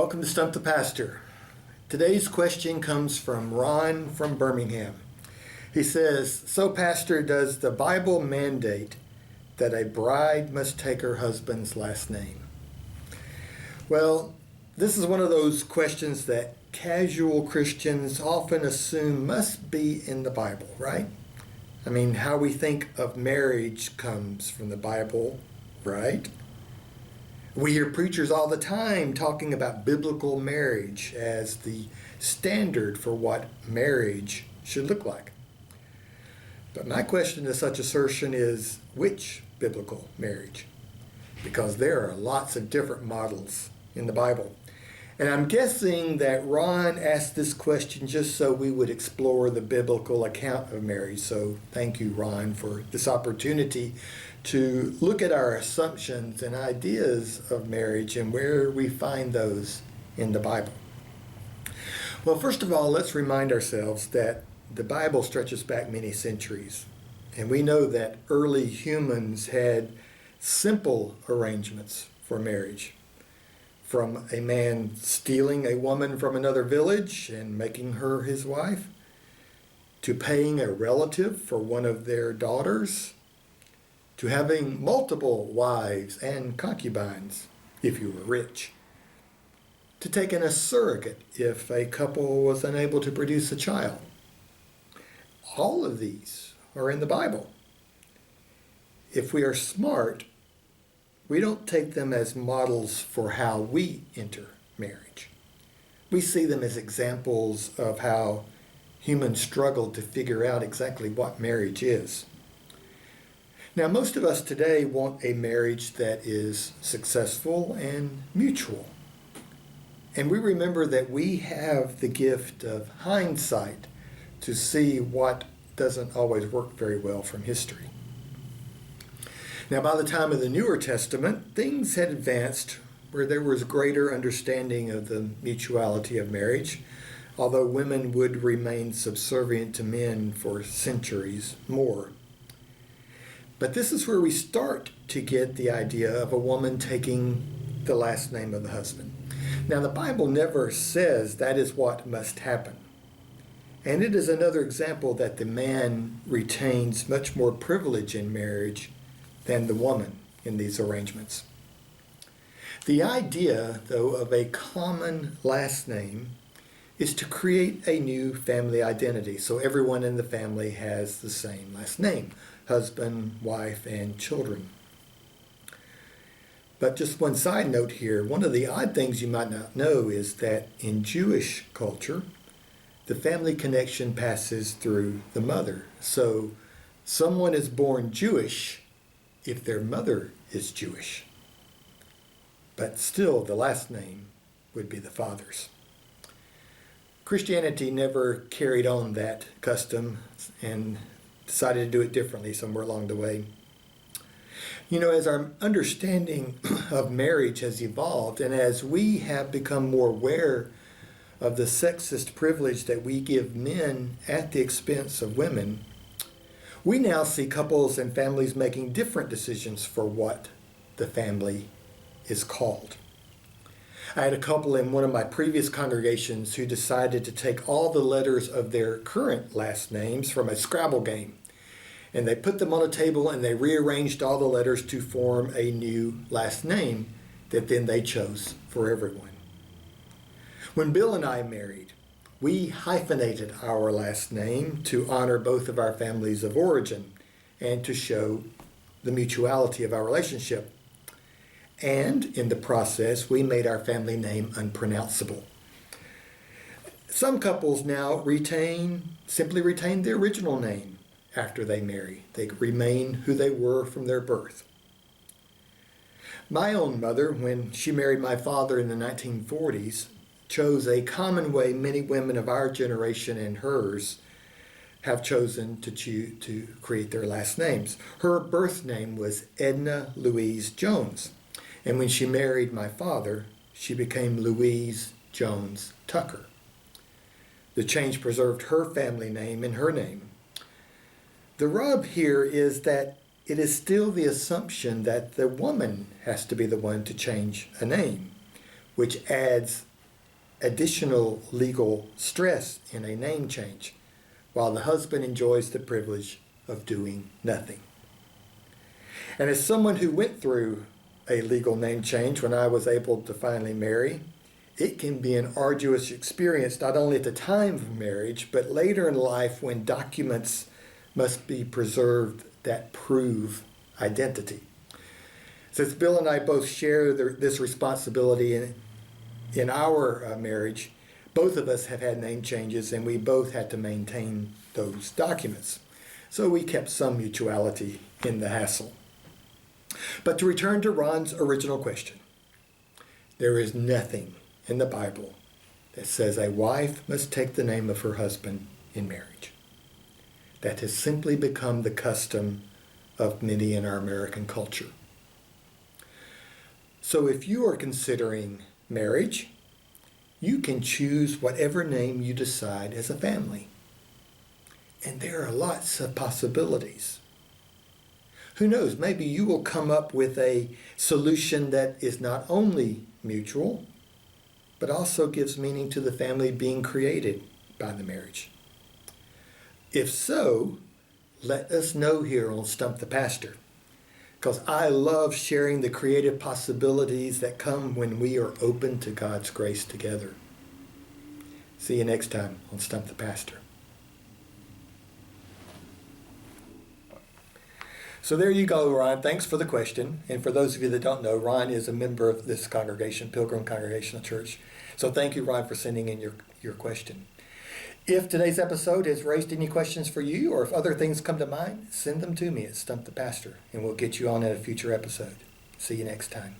Welcome to Stump the Pastor. Today's question comes from Ron from Birmingham. He says, "So Pastor, does the Bible mandate that a bride must take her husband's last name?" Well, this is one of those questions that casual Christians often assume must be in the Bible, right? I mean, how we think of marriage comes from the Bible, right? We hear preachers all the time talking about biblical marriage as the standard for what marriage should look like. But my question to such assertion is, which biblical marriage? Because there are lots of different models in the Bible. And I'm guessing that Ron asked this question just so we would explore the biblical account of marriage. So thank you, Ron, for this opportunity to look at our assumptions and ideas of marriage and where we find those in the Bible. Well, first of all, let's remind ourselves that the Bible stretches back many centuries. And we know that early humans had simple arrangements for marriage. From a man stealing a woman from another village and making her his wife, to paying a relative for one of their daughters, to having multiple wives and concubines if you were rich, to taking a surrogate if a couple was unable to produce a child. All of these are in the Bible. If we are smart, we don't take them as models for how we enter marriage. We see them as examples of how humans struggle to figure out exactly what marriage is. Now, most of us today want a marriage that is successful and mutual. And we remember that we have the gift of hindsight to see what doesn't always work very well from history. Now, by the time of the Newer Testament, things had advanced where there was greater understanding of the mutuality of marriage, although women would remain subservient to men for centuries more. But this is where we start to get the idea of a woman taking the last name of the husband. Now, the Bible never says that is what must happen. And it is another example that the man retains much more privilege in marriage than the woman in these arrangements. The idea, though, of a common last name is to create a new family identity, so everyone in the family has the same last name: husband, wife, and children. But just one side note here, one of the odd things you might not know is that in Jewish culture, the family connection passes through the mother. So someone is born Jewish if their mother is Jewish. But still, the last name would be the father's. Christianity never carried on that custom and decided to do it differently somewhere along the way. You know, as our understanding of marriage has evolved, and as we have become more aware of the sexist privilege that we give men at the expense of women, we now see couples and families making different decisions for what the family is called. I had a couple in one of my previous congregations who decided to take all the letters of their current last names from a Scrabble game, and they put them on a table and they rearranged all the letters to form a new last name that then they chose for everyone. When Bill and I married, we hyphenated our last name to honor both of our families of origin and to show the mutuality of our relationship. And in the process, we made our family name unpronounceable. Some couples now simply retain the original name after they marry. They remain who they were from their birth. My own mother, when she married my father in the 1940s, chose a common way many women of our generation and hers have chosen to create their last names. Her birth name was Edna Louise Jones. And when she married my father, she became Louise Jones Tucker. The change preserved her family name and her name. The rub here is that it is still the assumption that the woman has to be the one to change a name, which adds additional legal stress in a name change, while the husband enjoys the privilege of doing nothing. And as someone who went through a legal name change when I was able to finally marry, it can be an arduous experience, not only at the time of marriage, but later in life when documents must be preserved that prove identity. Since Bill and I both share this responsibility in our marriage, both of us have had name changes and we both had to maintain those documents. So we kept some mutuality in the hassle. But to return to Ron's original question, there is nothing in the Bible that says a wife must take the name of her husband in marriage. That has simply become the custom of many in our American culture. So if you are considering marriage, you can choose whatever name you decide as a family. And there are lots of possibilities. Who knows, maybe you will come up with a solution that is not only mutual, but also gives meaning to the family being created by the marriage. If so, let us know here on Stump the Pastor, because I love sharing the creative possibilities that come when we are open to God's grace together. See you next time on Stump the Pastor. So there you go, Ron. Thanks for the question. And for those of you that don't know, Ron is a member of this congregation, Pilgrim Congregational Church. So thank you, Ron, for sending in your question. If today's episode has raised any questions for you, or if other things come to mind, send them to me at Stump the Pastor, and we'll get you on in a future episode. See you next time.